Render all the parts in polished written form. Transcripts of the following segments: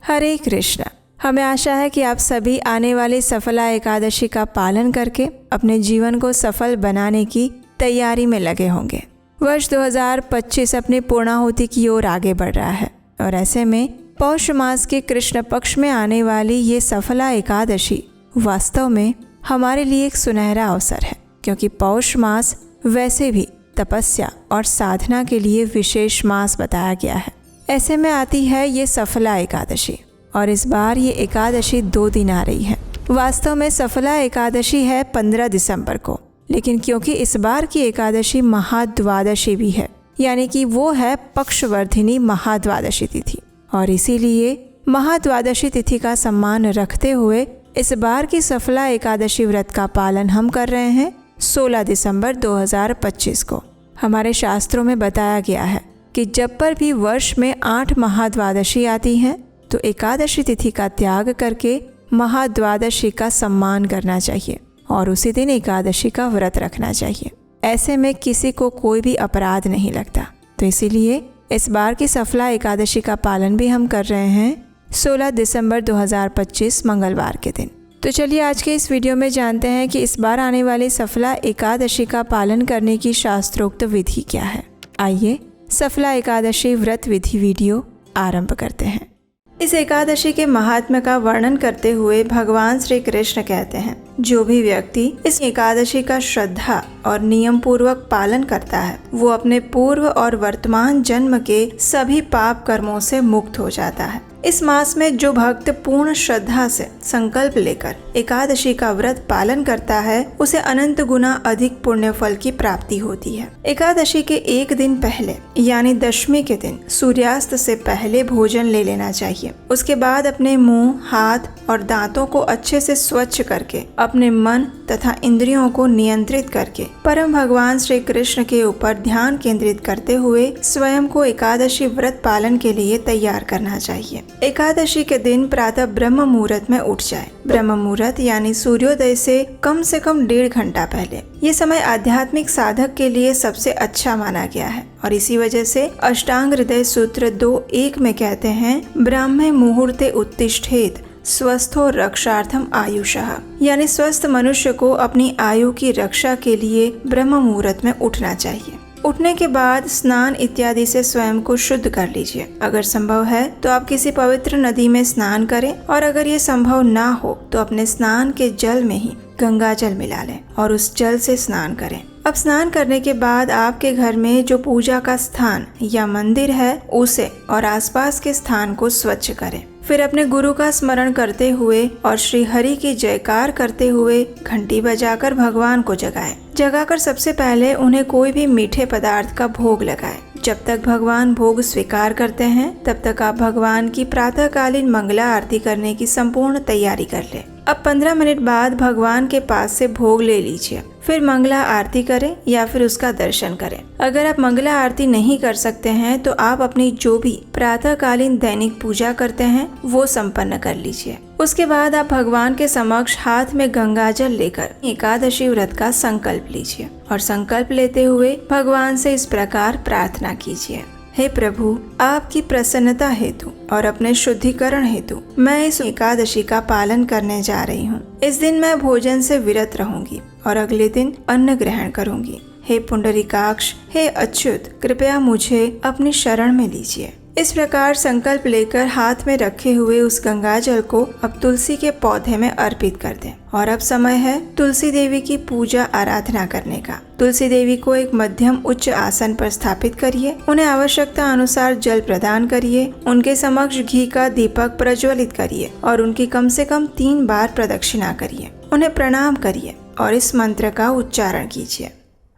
हरे कृष्ण। हमें आशा है कि आप सभी आने वाली सफला एकादशी का पालन करके अपने जीवन को सफल बनाने की तैयारी में लगे होंगे। वर्ष 2025 अपनी पूर्णाहुति की ओर आगे बढ़ रहा है और ऐसे में पौष मास के कृष्ण पक्ष में आने वाली ये सफला एकादशी वास्तव में हमारे लिए एक सुनहरा अवसर है, क्योंकि पौष मास वैसे भी तपस्या और साधना के लिए विशेष मास बताया गया है। ऐसे में आती है ये सफला एकादशी और इस बार ये एकादशी 2 दिन आ रही है। वास्तव में सफला एकादशी है 15 दिसंबर को, लेकिन क्योंकि इस बार की एकादशी महाद्वादशी भी है, यानी कि वो है पक्षवर्धिनी महाद्वादशी तिथि, और इसीलिए महाद्वादशी तिथि का सम्मान रखते हुए इस बार की सफला एकादशी व्रत का पालन हम कर रहे हैं 16 दिसंबर 2025 को। हमारे शास्त्रों में बताया गया है कि जब पर भी वर्ष में 8 महाद्वादशी आती हैं तो एकादशी तिथि का त्याग करके महाद्वादशी का सम्मान करना चाहिए और उसी दिन एकादशी का व्रत रखना चाहिए। ऐसे में किसी को कोई भी अपराध नहीं लगता। तो इसीलिए इस बार की सफला एकादशी का पालन भी हम कर रहे हैं 16 दिसंबर 2025 मंगलवार के दिन। तो चलिए आज के इस वीडियो में जानते हैं कि इस बार आने वाली सफला एकादशी का पालन करने की शास्त्रोक्त विधि क्या है। आइए सफला एकादशी व्रत विधि वीडियो आरंभ करते हैं। इस एकादशी के महात्म्य का वर्णन करते हुए भगवान श्री कृष्ण कहते हैं, जो भी व्यक्ति इस एकादशी का श्रद्धा और नियम पूर्वक पालन करता है वो अपने पूर्व और वर्तमान जन्म के सभी पाप कर्मों से मुक्त हो जाता है। इस मास में जो भक्त पूर्ण श्रद्धा से संकल्प लेकर एकादशी का व्रत पालन करता है उसे अनंत गुना अधिक पुण्य फल की प्राप्ति होती है। एकादशी के एक दिन पहले यानी दशमी के दिन सूर्यास्त से पहले भोजन ले लेना चाहिए। उसके बाद अपने मुंह, हाथ और दांतों को अच्छे से स्वच्छ करके अपने मन तथा इंद्रियों को नियंत्रित करके परम भगवान श्री कृष्ण के ऊपर ध्यान केंद्रित करते हुए स्वयं को एकादशी व्रत पालन के लिए तैयार करना चाहिए। एकादशी के दिन प्रातः ब्रह्म मुहूर्त में उठ जाए। ब्रह्म मुहूर्त यानी सूर्योदय से कम 1.5 घंटा पहले। ये समय आध्यात्मिक साधक के लिए सबसे अच्छा माना गया है और इसी वजह से अष्टांग हृदय सूत्र 2.1 में कहते हैं, ब्राह्मे मुहूर्ते उत्तिष्ठेत स्वस्थो रक्षार्थम आयुषः, यानी स्वस्थ मनुष्य को अपनी आयु की रक्षा के लिए ब्रह्म मुहूर्त में उठना चाहिए। उठने के बाद स्नान इत्यादि से स्वयं को शुद्ध कर लीजिए। अगर संभव है तो आप किसी पवित्र नदी में स्नान करें और अगर ये संभव ना हो तो अपने स्नान के जल में ही गंगा जल मिला लें और उस जल से स्नान करें। अब स्नान करने के बाद आपके घर में जो पूजा का स्थान या मंदिर है उसे और आसपास के स्थान को स्वच्छ करें। फिर अपने गुरु का स्मरण करते हुए और श्री हरि की जयकार करते हुए घंटी बजाकर भगवान को जगाकर सबसे पहले उन्हें कोई भी मीठे पदार्थ का भोग लगाएं। जब तक भगवान भोग स्वीकार करते हैं तब तक आप भगवान की प्रातःकालीन मंगला आरती करने की संपूर्ण तैयारी कर लें। अब 15 मिनट बाद भगवान के पास से भोग ले लीजिए, फिर मंगला आरती करें या फिर उसका दर्शन करें। अगर आप मंगला आरती नहीं कर सकते हैं तो आप अपनी जो भी प्रातःकालीन दैनिक पूजा करते हैं वो संपन्न कर लीजिए। उसके बाद आप भगवान के समक्ष हाथ में गंगाजल लेकर एकादशी व्रत का संकल्प लीजिए और संकल्प लेते हुए भगवान से इस प्रकार प्रार्थना कीजिए, हे प्रभु, आपकी प्रसन्नता हेतु और अपने शुद्धिकरण हेतु मैं इस एकादशी का पालन करने जा रही हूँ। इस दिन मैं भोजन से विरत रहूंगी और अगले दिन अन्न ग्रहण करूंगी। हे पुंडरीकाक्ष, हे अच्युत, कृपया मुझे अपनी शरण में लीजिए। इस प्रकार संकल्प लेकर हाथ में रखे हुए उस गंगाजल को अब तुलसी के पौधे में अर्पित कर दें। और अब समय है तुलसी देवी की पूजा आराधना करने का। तुलसी देवी को एक मध्यम उच्च आसन पर स्थापित करिए, उन्हें आवश्यकता अनुसार जल प्रदान करिए, उनके समक्ष घी का दीपक प्रज्वलित करिए और उनकी कम से कम 3 बार प्रदक्षिणा करिए। उन्हें प्रणाम करिए और इस मंत्र का उच्चारण कीजिए,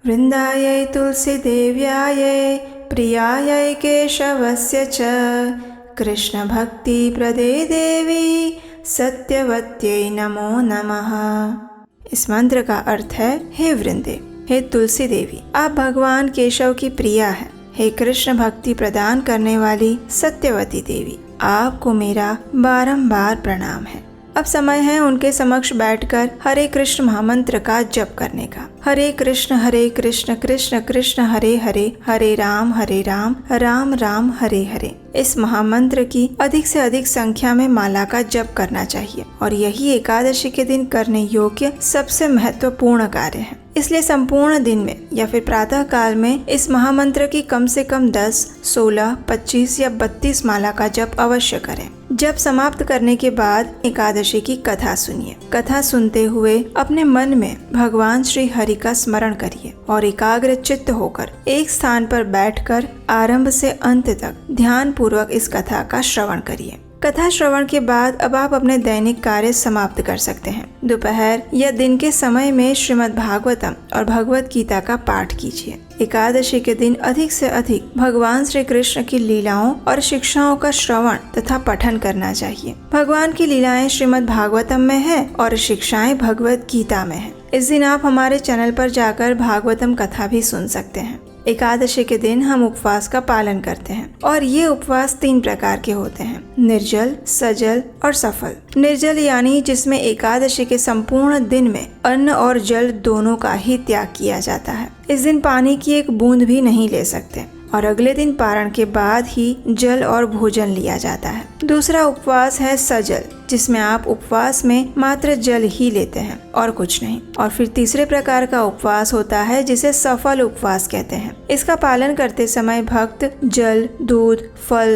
वृंदायै तुलसी देव्यायै प्रियायै केशवस्य च कृष्ण भक्ति प्रदे देवी सत्यवत्यै नमो नमः। इस मंत्र का अर्थ है, हे वृंदे, हे तुलसी देवी, आप भगवान केशव की प्रिया है। हे कृष्ण भक्ति प्रदान करने वाली सत्यवती देवी, आपको मेरा बारंबार प्रणाम है। अब समय है उनके समक्ष बैठकर हरे कृष्ण महामंत्र का जप करने का। हरे कृष्ण कृष्ण कृष्ण हरे हरे, हरे राम राम राम हरे हरे। इस महामंत्र की अधिक से अधिक संख्या में माला का जप करना चाहिए और यही एकादशी के दिन करने योग्य सबसे महत्वपूर्ण कार्य है। इसलिए संपूर्ण दिन में या फिर प्रातः काल में इस महामंत्र की कम से कम 10, 16, 25 या 32 माला का जप अवश्य करें। जप समाप्त करने के बाद एकादशी की कथा सुनिए। कथा सुनते हुए अपने मन में भगवान श्री हरि का स्मरण करिए और एकाग्र चित्त होकर एक स्थान पर बैठकर आरंभ से अंत तक ध्यान पूर्वक इस कथा का श्रवण करिए। कथा श्रवण के बाद अब आप अपने दैनिक कार्य समाप्त कर सकते हैं। दोपहर या दिन के समय में श्रीमद् भागवतम और भगवत गीता का पाठ कीजिए। एकादशी के दिन अधिक से अधिक भगवान श्री कृष्ण की लीलाओं और शिक्षाओं का श्रवण तथा पठन करना चाहिए। भगवान की लीलाएं श्रीमद् भागवतम में है और शिक्षाएं भगवत गीता में है। इस दिन आप हमारे चैनल पर जाकर भागवतम कथा भी सुन सकते हैं। एकादशी के दिन हम उपवास का पालन करते हैं और ये उपवास 3 प्रकार के होते हैं: निर्जल, सजल और सफल। निर्जल यानी जिसमें एकादशी के संपूर्ण दिन में अन्न और जल दोनों का ही त्याग किया जाता है। इस दिन पानी की एक बूंद भी नहीं ले सकते और अगले दिन पारण के बाद ही जल और भोजन लिया जाता है। दूसरा उपवास है सजल, जिसमें आप उपवास में मात्र जल ही लेते हैं और कुछ नहीं। और फिर तीसरे प्रकार का उपवास होता है जिसे सफल उपवास कहते हैं। इसका पालन करते समय भक्त जल, दूध,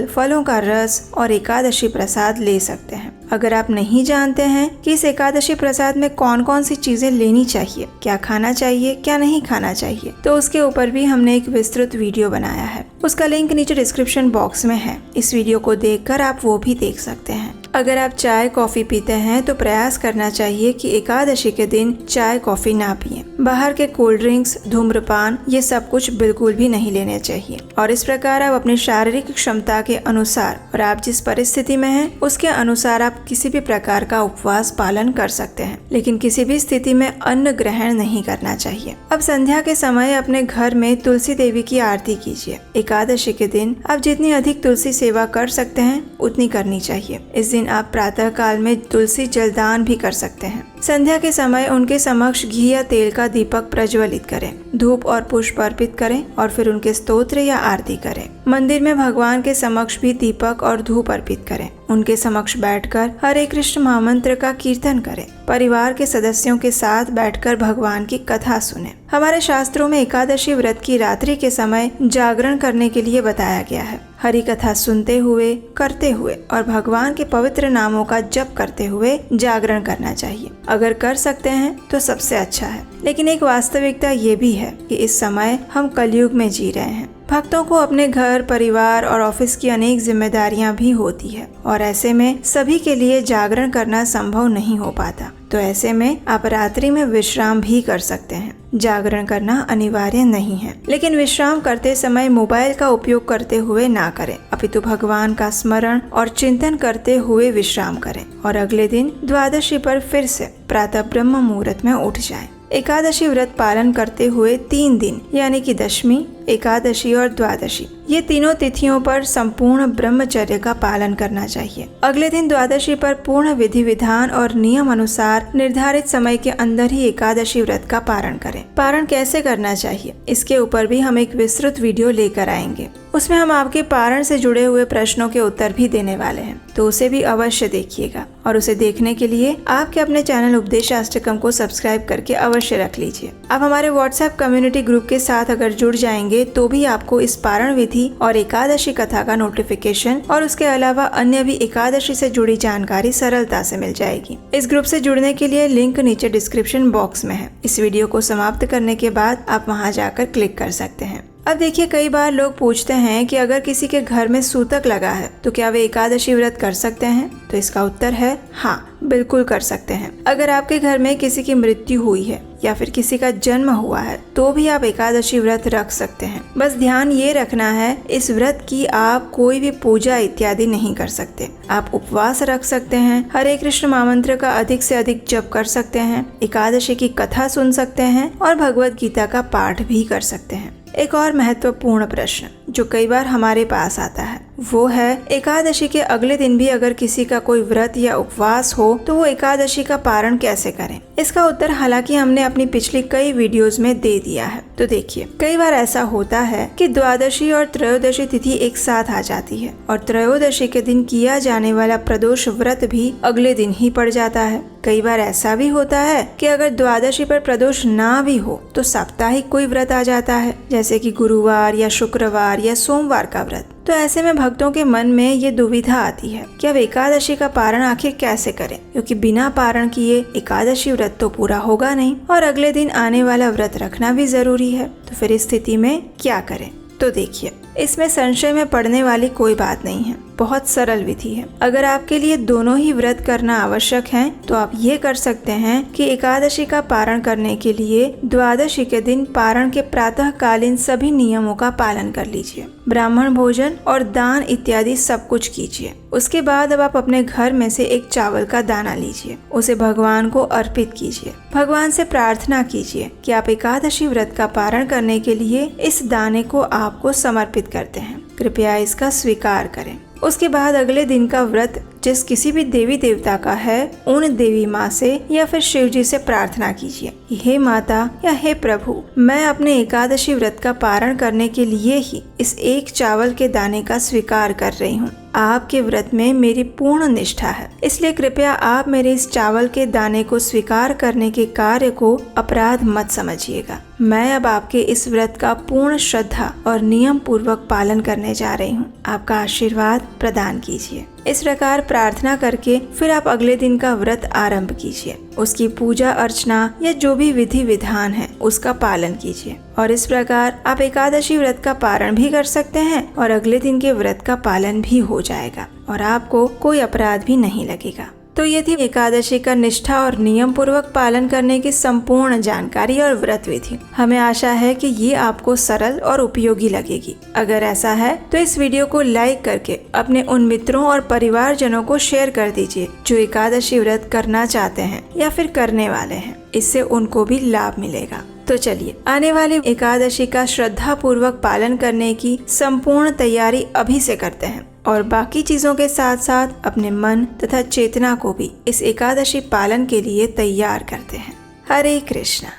फलों का रस और एकादशी प्रसाद ले सकते हैं। अगर आप नहीं जानते हैं कि इस एकादशी प्रसाद में कौन कौन सी चीजें लेनी चाहिए, क्या खाना चाहिए, क्या नहीं खाना चाहिए, तो उसके ऊपर भी हमने एक विस्तृत वीडियो बनाया है। उसका लिंक नीचे डिस्क्रिप्शन बॉक्स में है। इस वीडियो को देखकर आप वो भी देख सकते हैं। अगर आप चाय कॉफी पीते हैं तो प्रयास करना चाहिए कि एकादशी के दिन चाय कॉफी ना पिएं। बाहर के कोल्ड ड्रिंक्स, धूम्रपान ये सब कुछ बिल्कुल भी नहीं लेने चाहिए। और इस प्रकार आप अपनी शारीरिक क्षमता के अनुसार और आप जिस परिस्थिति में हैं उसके अनुसार आप किसी भी प्रकार का उपवास पालन कर सकते हैं, लेकिन किसी भी स्थिति में अन्न ग्रहण नहीं करना चाहिए। अब संध्या के समय अपने घर में तुलसी देवी की आरती कीजिए। एकादशी के दिन आप जितनी अधिक तुलसी सेवा कर सकते हैं उतनी करनी चाहिए। इस दिन आप प्रातः काल में तुलसी जलदान भी कर सकते हैं। संध्या के समय उनके समक्ष घी या तेल का दीपक प्रज्वलित करें, धूप और पुष्प अर्पित करें और फिर उनके स्तोत्र या आरती करें। मंदिर में भगवान के समक्ष भी दीपक और धूप अर्पित करें। उनके समक्ष बैठकर हरे कृष्ण महामंत्र का कीर्तन करें। परिवार के सदस्यों के साथ बैठकर भगवान की कथा सुनें। हमारे शास्त्रों में एकादशी व्रत की रात्रि के समय जागरण करने के लिए बताया गया है। हरि कथा सुनते हुए, करते हुए और भगवान के पवित्र नामों का जप करते हुए जागरण करना चाहिए। अगर कर सकते हैं तो सबसे अच्छा है, लेकिन एक वास्तविकता ये भी है कि इस समय हम कलयुग में जी रहे हैं। भक्तों को अपने घर, परिवार और ऑफिस की अनेक जिम्मेदारियां भी होती है और ऐसे में सभी के लिए जागरण करना संभव नहीं हो पाता। तो ऐसे में आप रात्रि में विश्राम भी कर सकते हैं। जागरण करना अनिवार्य नहीं है, लेकिन विश्राम करते समय मोबाइल का उपयोग करते हुए ना करें, अपितु भगवान का स्मरण और चिंतन करते हुए विश्राम करें और अगले दिन द्वादशी पर फिर से प्रातः ब्रह्म मुहूर्त में उठ जाएं। एकादशी व्रत पालन करते हुए 3 दिन यानी कि दशमी, एकादशी और द्वादशी ये तीनों तिथियों पर संपूर्ण ब्रह्मचर्य का पालन करना चाहिए। अगले दिन द्वादशी पर पूर्ण विधि विधान और नियम अनुसार निर्धारित समय के अंदर ही एकादशी व्रत का पारण करें। पारण कैसे करना चाहिए इसके ऊपर भी हम एक विस्तृत वीडियो लेकर आएंगे। उसमें हम आपके पारण से जुड़े हुए प्रश्नों के उत्तर भी देने वाले हैं, तो उसे भी अवश्य देखिएगा। और उसे देखने के लिए आपके अपने चैनल उपदेशाष्टकम को सब्सक्राइब करके अवश्य रख लीजिए। आप हमारे व्हाट्सएप कम्युनिटी ग्रुप के साथ अगर जुड़ जाएंगे तो भी आपको इस पारण विधि और एकादशी कथा का नोटिफिकेशन और उसके अलावा अन्य भी एकादशी से जुड़ी जानकारी सरलता से मिल जाएगी। इस ग्रुप से जुड़ने के लिए लिंक नीचे डिस्क्रिप्शन बॉक्स में है। इस वीडियो को समाप्त करने के बाद आप वहां जाकर क्लिक कर सकते हैं। अब देखिए, कई बार लोग पूछते हैं कि अगर किसी के घर में सूतक लगा है तो क्या वे एकादशी व्रत कर सकते हैं? तो इसका उत्तर है हाँ, बिल्कुल कर सकते हैं। अगर आपके घर में किसी की मृत्यु हुई है या फिर किसी का जन्म हुआ है तो भी आप एकादशी व्रत रख सकते हैं। बस ध्यान ये रखना है, इस व्रत की आप कोई भी पूजा इत्यादि नहीं कर सकते। आप उपवास रख सकते हैं, हरे कृष्ण महामंत्र का अधिक से अधिक जप कर सकते हैं, एकादशी की कथा सुन सकते हैं और भगवत गीता का पाठ भी कर सकते हैं। एक और महत्वपूर्ण प्रश्न जो कई बार हमारे पास आता है वो है एकादशी के अगले दिन भी अगर किसी का कोई व्रत या उपवास हो तो वो एकादशी का पारण कैसे करें। इसका उत्तर हालांकि हमने अपनी पिछली कई वीडियोस में दे दिया है। तो देखिए, कई बार ऐसा होता है कि द्वादशी और त्रयोदशी तिथि एक साथ आ जाती है और त्रयोदशी के दिन किया जाने वाला प्रदोष व्रत भी अगले दिन ही पड़ जाता है। कई बार ऐसा भी होता है कि अगर द्वादशी पर प्रदोष ना भी हो तो साप्ताहिक कोई व्रत आ जाता है, जैसे कि गुरुवार या शुक्रवार या सोमवार का व्रत। तो ऐसे में भक्तों के मन में ये दुविधा आती है कि अब एकादशी का पारण आखिर कैसे करें, क्योंकि बिना पारण किए एकादशी व्रत तो पूरा होगा नहीं और अगले दिन आने वाला व्रत रखना भी जरूरी है। तो फिर इस स्थिति में क्या करें? तो देखिए, इसमें संशय में पड़ने वाली कोई बात नहीं है, बहुत सरल विधि है। अगर आपके लिए दोनों ही व्रत करना आवश्यक है तो आप ये कर सकते हैं कि एकादशी का पारण करने के लिए द्वादशी के दिन पारण के प्रातःकालीन सभी नियमों का पालन कर लीजिए। ब्राह्मण भोजन और दान इत्यादि सब कुछ कीजिए। उसके बाद अब आप अपने घर में से एक चावल का दाना लीजिए, उसे भगवान को अर्पित कीजिए। भगवान से प्रार्थना कीजिए कि आप एकादशी व्रत का पारण करने के लिए इस दाने को आपको समर्पित करते हैं, कृपया इसका स्वीकार करें। उसके बाद अगले दिन का व्रत जिस किसी भी देवी देवता का है उन देवी माँ से या फिर शिव जी से प्रार्थना कीजिए, हे माता या हे प्रभु, मैं अपने एकादशी व्रत का पारण करने के लिए ही इस एक चावल के दाने का स्वीकार कर रही हूँ। आपके व्रत में मेरी पूर्ण निष्ठा है, इसलिए कृपया आप मेरे इस चावल के दाने को स्वीकार करने के कार्य को अपराध मत समझिएगा। मैं अब आपके इस व्रत का पूर्ण श्रद्धा और नियम पूर्वक पालन करने जा रही हूँ। आपका आशीर्वाद प्रदान कीजिए। इस प्रकार प्रार्थना करके फिर आप अगले दिन का व्रत आरंभ कीजिए। उसकी पूजा अर्चना या जो भी विधि विधान है उसका पालन कीजिए और इस प्रकार आप एकादशी व्रत का पारण भी कर सकते हैं और अगले दिन के व्रत का पालन भी हो जाएगा और आपको कोई अपराध भी नहीं लगेगा। तो ये थी एकादशी का निष्ठा और नियम पूर्वक पालन करने की संपूर्ण जानकारी और व्रत विधि। हमें आशा है कि ये आपको सरल और उपयोगी लगेगी। अगर ऐसा है तो इस वीडियो को लाइक करके अपने उन मित्रों और परिवारजनों को शेयर कर दीजिए जो एकादशी व्रत करना चाहते हैं या फिर करने वाले हैं। इससे उनको भी लाभ मिलेगा। तो चलिए, आने वाली एकादशी का श्रद्धा पूर्वक पालन करने की संपूर्ण तैयारी अभी से करते हैं और बाकी चीजों के साथ साथ अपने मन तथा चेतना को भी इस एकादशी पालन के लिए तैयार करते हैं। हरे कृष्णा।